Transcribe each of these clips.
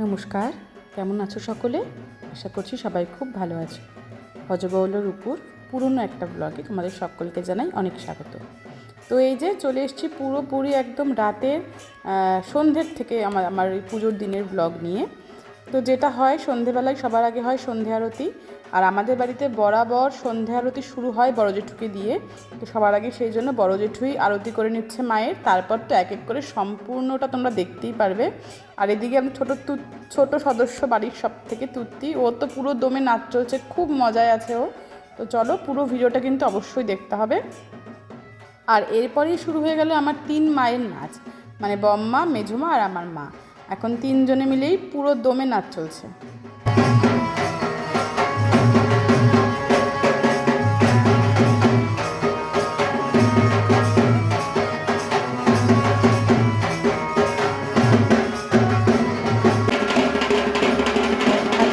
নমস্কার, কেমন আছো সকলে? আশা করছি সবাই খুব ভালো আছো। হজবৌলের উপর পুরনো একটা ব্লগে তোমাদের সকলকে জানাই অনেক স্বাগত। তো এই যে চলে এসেছি পুরোপুরি একদম রাতের সন্ধ্যের থেকে আমার এই পুজোর দিনের ব্লগ নিয়ে। তো যেটা হয় সন্ধেবেলায় সবার আগে হয় সন্ধে আরতি, আর আমাদের বাড়িতে বরাবর সন্ধে আরতি শুরু হয় বড় জেঠুকে দিয়ে। তো সবার আগে সেই জন্য বড় জেঠুই আরতি করে নিচ্ছে মায়ের, তারপর তো এক এক করে সম্পূর্ণটা তোমরা দেখতেই পারবে। আর এদিকে আমি ছোট সদস্য বাড়ির সব থেকে তুত্তি, ও তো পুরো দমে নাচ চলছে, খুব মজায় আছে ও। তো চলো পুরো ভিডিওটা কিন্তু অবশ্যই দেখতে হবে। আর এরপরেই শুরু হয়ে গেল আমার 3 মায়ের নাচ, মানে বম্মা, মেঝুমা আর আমার মা। এখন 3 জনে মিলেই পুরো দমে নাচ চলছে।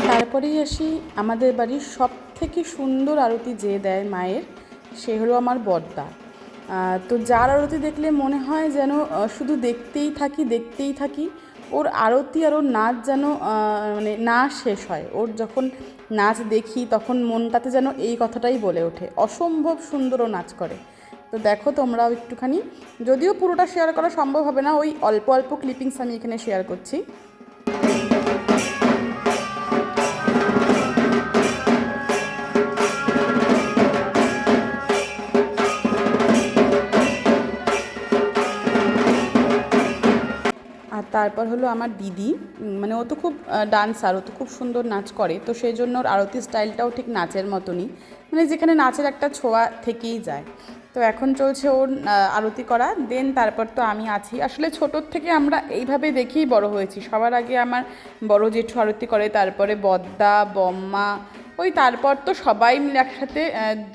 তারপরেই আসি আমাদের বাড়ির সব থেকে সুন্দর আরতি যে দেয় মায়ের, সে হলো আমার বড়দা। তো যার আরতি দেখলে মনে হয় যেন শুধু দেখতেই থাকি। ওর আরতি আর ওর নাচ যেন মানে না শেষ হয়। ওর যখন নাচ দেখি তখন মনটাতে যেন এই কথাটাই বলে ওঠে, অসম্ভব সুন্দর ও নাচ করে। তো দেখো তোমরাও একটুখানি, যদিও পুরোটা শেয়ার করা সম্ভব হবে না, ওই অল্প অল্প ক্লিপিংস আমি এখানে শেয়ার করছি। আর তারপর হলো আমার দিদি, মানে ও তো খুব ডান্সার, ও তো খুব সুন্দর নাচ করে। তো সেই জন্য ওর আরতি স্টাইলটাও ঠিক নাচের মতনই, মানে যেখানে নাচের একটা ছোঁয়া থেকেই যায়। তো এখন চলছে ওর আরতি করা, দেন তারপর তো আমি আছি। আসলে ছোটোর থেকে আমরা এইভাবে দেখেই বড় হয়েছি। সবার আগে আমার বড় জেঠু আরতি করে, তারপরে বদ্দা, বম্মা, ওই তারপর তো সবাই মিলে একসাথে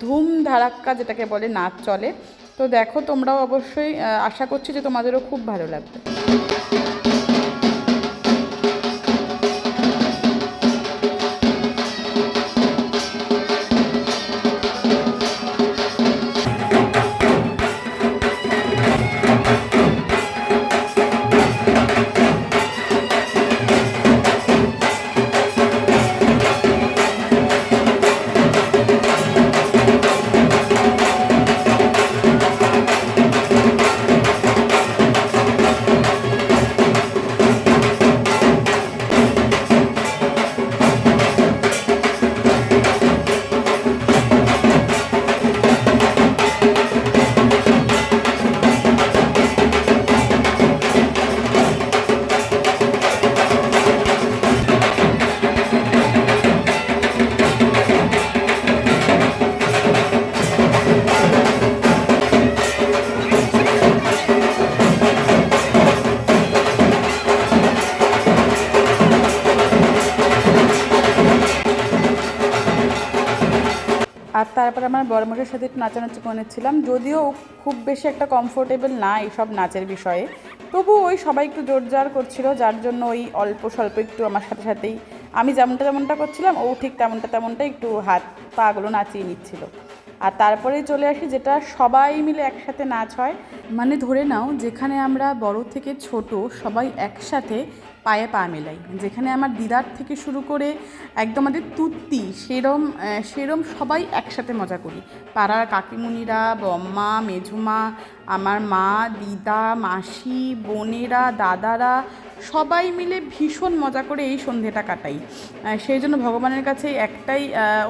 ধুম ধারাক্কা যেটাকে বলে নাচ চলে। তো দেখো তোমরাও অবশ্যই, আশা করছি যে তোমাদেরও খুব ভালো লাগবে। আর তারপর আমার বড়মশের সাথে একটু নাচানাচি করেছিলাম, যদিও খুব বেশি একটা কমফোর্টেবল না এইসব নাচের বিষয়ে, তবু ওই সবাই একটু জোরজার করছিল, যার জন্য ওই অল্প স্বল্প একটু আমার সাথেই আমি যেমনটা করছিলাম, ও ঠিক তেমনটা একটু হাত পাগুলো নাচিয়ে নিচ্ছিল। আর তারপরেই চলে আসি যেটা সবাই মিলে একসাথে নাচ হয়, মানে ধরে নাও যেখানে আমরা বড় থেকে ছোট সবাই একসাথে পায়ে পা মেলাই, যেখানে আমার দিদার থেকে শুরু করে একদম আমাদের তুত্তি সেরম সবাই একসাথে মজা করি। পাড়ার কাকিমুনিরা, বম্মা, মেঝুমা, আমার মা, দিদা, মাসি, বোনেরা, দাদারা সবাই মিলে ভীষণ মজা করে এই সন্ধেটা কাটাই। সেই জন্য ভগবানের কাছে একটাই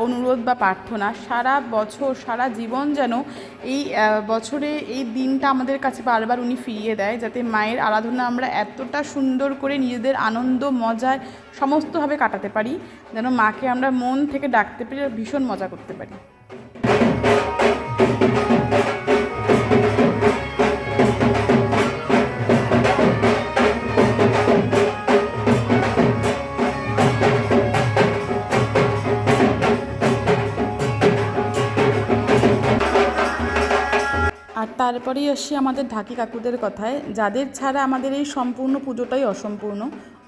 অনুরোধ বা প্রার্থনা, সারা বছর সারা জীবন যেন এই বছরে এই দিনটা আমাদের কাছে বারবার উনি ফিরিয়ে দেয়, যাতে মায়ের আরাধনা আমরা এতটা সুন্দর করে নিজেদের আনন্দ মজায় সমস্তভাবে কাটাতে পারি, যেন মাকে আমরা মন থেকে ডাকতে পারি আর ভীষণ মজা করতে পারি। আর তারপরেই আসি আমাদের ঢাকি কাকুদের কথায়, যাদের ছাড়া আমাদের এই সম্পূর্ণ পুজোটাই অসম্পূর্ণ।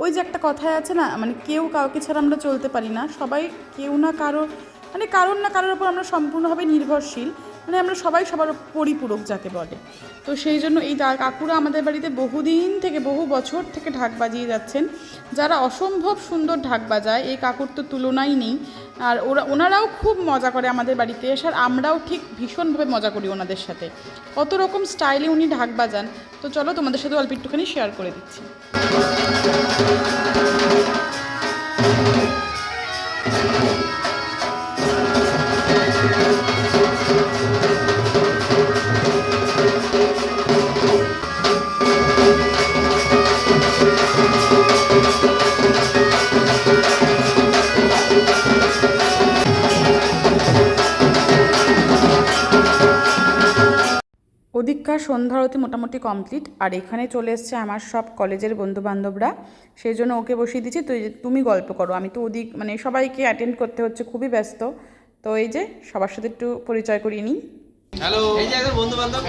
ওই যে একটা কথায় আছে না, মানে কেউ কাউকে ছাড়া আমরা চলতে পারি না, সবাই কেউ না কারো, মানে কারোর না কারোর ওপর আমরা সম্পূর্ণভাবে নির্ভরশীল। মানে আমরা সবাই সবার পরিপূরক যাকে বলে। তো সেই জন্য এই কাকুরা আমাদের বাড়িতে বহুদিন থেকে, বহু বছর থেকে ঢাক বাজিয়ে যাচ্ছেন, যারা অসম্ভব সুন্দর ঢাক বাজায়। এই কাকুর তো তুলনাই নেই। আর ওনারাও খুব মজা করে আমাদের বাড়িতে এসে, আর আমরাও ঠিক ভীষণভাবে মজা করি ওনাদের সাথে। কত রকম স্টাইলে উনি ঢাক বাজান। তো চলো তোমাদের সাথে অল্প একটুখানি শেয়ার করে দিচ্ছি। ওদিককার সন্ধ্যা আরতি মোটামুটি কমপ্লিট, আর এখানে চলে এসছে আমার সব কলেজের বন্ধুবান্ধবরা। সেই জন্য ওকে বসিয়ে দিচ্ছি, তো তুমি গল্প করো। আমি তো ওদিক মানে সবাইকে অ্যাটেন্ড করতে হচ্ছে, খুবই ব্যস্ত। তো এই যে সবার সাথে একটু পরিচয় করিয়ে নিই। হ্যালো, এই যে বন্ধুবান্ধব।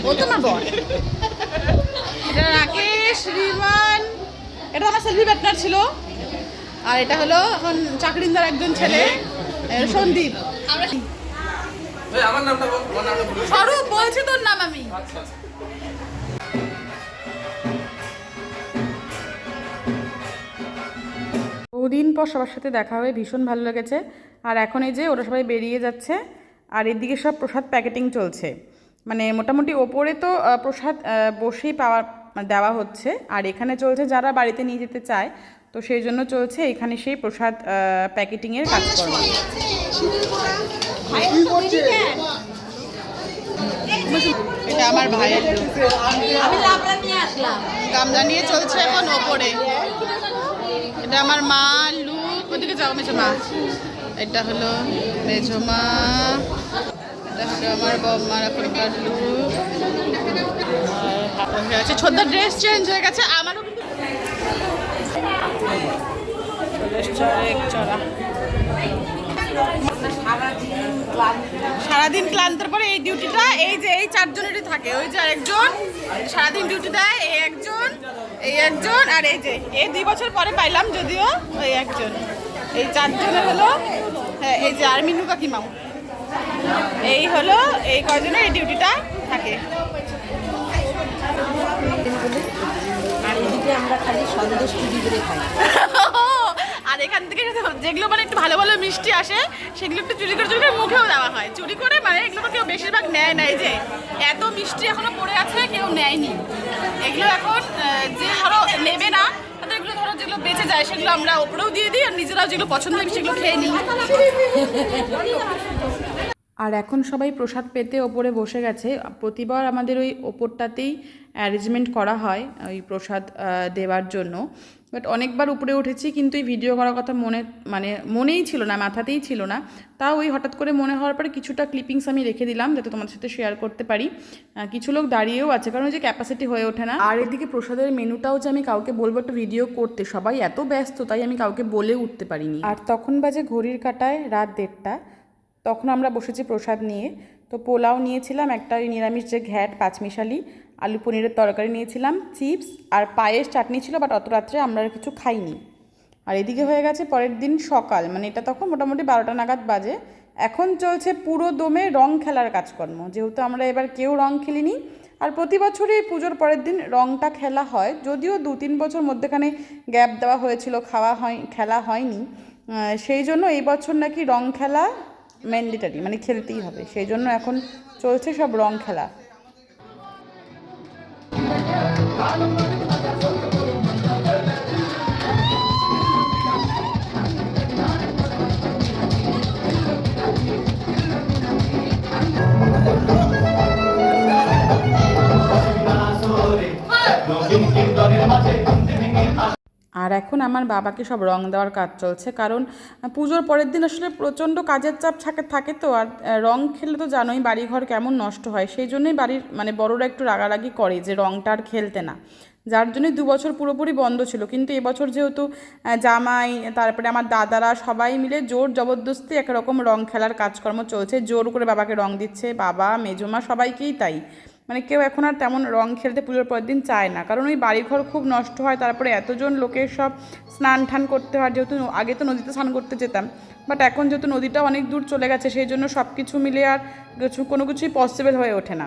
ও তো আমার বল। এটা রাকেশ, রিমান, এটা আমার সেলফি পার্টনার ছিল। আর এটা হলো এখন চাকরিন্দার একজন ছেলে, সন্দীপ। আমার নামটা বল, আমার নামটা বল। স্বরূপ বলছি তোর নাম আমি। আচ্ছা। বহুদিন পর সবার সাথে দেখা হয়ে ভীষণ ভালো লেগেছে। আর এখন এই যে ওরা সবাই বেরিয়ে যাচ্ছে, আর এদিকে সব প্রসাদ প্যাকেটিং চলছে। মানে মোটামুটি ওপরে তো প্রসাদ বসেই দেওয়া হচ্ছে, আর এখানে চলছে যারা বাড়িতে নিয়ে যেতে চায়, তো সেই জন্য চলছে এখানে সেই প্রসাদ প্যাকেটিংয়ের কাজকর্ম। এটা আমার ভাইয়ের গামলা নিয়ে চলছে এখন ওপরে। এটা আমার মা লুক, ওদিকে যাও মেজো মা। এটা হলো মেজো মা, এটা হলো আমার বম্মার এখনকার লুক। আছে ছোট্ট ড্রেস চেঞ্জ হয়ে গেছে আমারও, কিন্তু চড়া সারাদিন ক্লান্তের পরে এই ডিউটিটা, এই যে এই চারজনেরই থাকে। ওই যে আরেকজন সারাদিন ডিউটি দেয়, এই একজন আর এই যে এই 2 বছর পরে পাইলাম যদিও ওই একজন। এই চারজনের হলো, হ্যাঁ এই যে আর মিনু কাকিমাও, এই হলো এই কয়জনের এই ডিউটিটা থাকে। আর এদিকে আমরা খালি সন্দেশ চুরি করে খাই। আর এখান থেকে যেগুলো মানে একটু ভালো ভালো মিষ্টি আসে, সেগুলো একটু চুরি করে মুখেও দেওয়া হয়। চুরি করে মানে এগুলো কেউ বেশিরভাগ নেয় নাই, যে এত মিষ্টি এখনো পড়ে আছে কেউ নেয়নি। এগুলো এখন যে ধরো নেবে না, তাদের এগুলো ধরো যেগুলো বেঁচে যায় সেগুলো আমরা ওপরেও দিয়ে দিই, আর নিজেরাও যেগুলো পছন্দ হয় সেগুলো খেয়ে নিই। আর এখন সবাই প্রসাদ পেতে ওপরে বসে গেছে। প্রতিবার আমাদের ওই ওপরটাতেই অ্যারেঞ্জমেন্ট করা হয় ওই প্রসাদ দেওয়ার জন্য। বাট অনেকবার উপরে উঠেছি, কিন্তু এই ভিডিও করার কথা মনেই ছিল না, মাথাতেই ছিল না। তাও ওই হঠাৎ করে মনে হওয়ার পরে কিছুটা ক্লিপিংস আমি রেখে দিলাম, যাতে তোমাদের সাথে শেয়ার করতে পারি। কিছু লোক দাঁড়িয়েও আছে, কারণ ওই যে ক্যাপাসিটি হয়ে ওঠে না। আর এদিকে প্রসাদের মেনুটাও যে আমি কাউকে বলবো একটা ভিডিও করতে, সবাই এত ব্যস্ত, তাই আমি কাউকে বলে উঠতে পারিনি। আর তখন বাজে ঘড়ির কাঁটায় রাত 1:30। তখন আমরা বসেছি প্রসাদ নিয়ে। তো পোলাও নিয়েছিলাম একটা, ওই নিরামিষ যে ঘ্যাট পাঁচমিশালি, আলু পনিরের তরকারি নিয়েছিলাম, চিপস আর পায়েস চাটনি ছিল, বাট অত রাত্রে আমরা আর কিছু খাইনি। আর এদিকে হয়ে গেছে পরের দিন সকাল, মানে এটা তখন মোটামুটি 12টা নাগাদ বাজে। এখন চলছে পুরো দমে রং খেলার কাজকর্ম, যেহেতু আমরা এবার কেউ রং খেলিনি। আর প্রতি বছরই এই পুজোর পরের দিন রংটা খেলা হয়, যদিও 2-3 বছর মধ্যেখানে গ্যাপ দেওয়া হয়েছিল, খেলা হয়নি। সেই জন্য এই বছর নাকি রং খেলা ম্যান্ডেটারি, মানে খেলতেই হবে। সেই জন্য এখন চলছে সব রং খেলা। আর এখন আমার বাবাকে সব রং দেওয়ার কাজ চলছে, কারণ পুজোর পরের দিন আসলে প্রচণ্ড কাজের চাপ থাকে তো। আর রং খেললে তো জানোই বাড়িঘর কেমন নষ্ট হয়, সেই জন্যই বাড়ির মানে বড়রা একটু রাগারাগি করে যে রংটা আর খেলতে না, যার জন্যই 2 বছর পুরোপুরি বন্ধ ছিল। কিন্তু এবছর যেহেতু জামাই, তারপরে আমার দাদারা সবাই মিলে জোর জবরদস্তি একরকম রং খেলার কাজকর্ম চলছে, জোর করে বাবাকে রং দিচ্ছে, বাবা মেজমা সবাইকেই তাই। মানে কেউ এখন আর তেমন রং খেলতে পুজোর পরের দিন চায় না, কারণ ওই বাড়িঘর খুব নষ্ট হয়, তারপরে এতজন লোকের সব স্নান টান করতে হয়। যেহেতু আগে তো নদীতে স্নান করতে যেতাম, বাট এখন যেহেতু নদীটা অনেক দূর চলে গেছে, সেই জন্য সব কিছু মিলে আর কোনো কিছুই পসিবল হয়ে ওঠে না।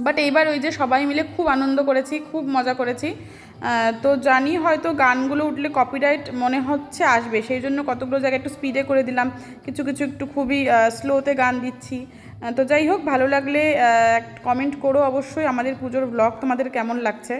বাট এইবার ওই যে সবাই মিলে খুব আনন্দ করেছি, খুব মজা করেছি। তো জানি হয়তো গানগুলো উঠলে কপিরাইট মনে হচ্ছে আসবে, সেই জন্য কতগুলো জায়গায় একটু স্পিডে করে দিলাম, কিছু কিছু একটু খুবই স্লোতে গান দিচ্ছি। তো যাই হোক, ভালো লাগলে কমেন্ট করো অবশ্যই আমাদের পুজোর ব্লগ তোমাদের কেমন লাগছে।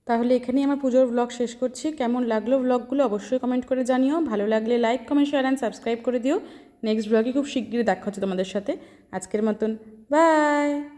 তাহলে এখানেই আমার পুজোর ব্লগ শেষ করছি। কেমন লাগলো ব্লগগুলো অবশ্যই কমেন্ট করে জানিও। ভালো লাগলে like, comment, share and subscribe করে দিও। নেক্সট ব্লগে খুব শিগগিরই দেখা হচ্ছে তোমাদের সাথে। আজকের মতন বাই।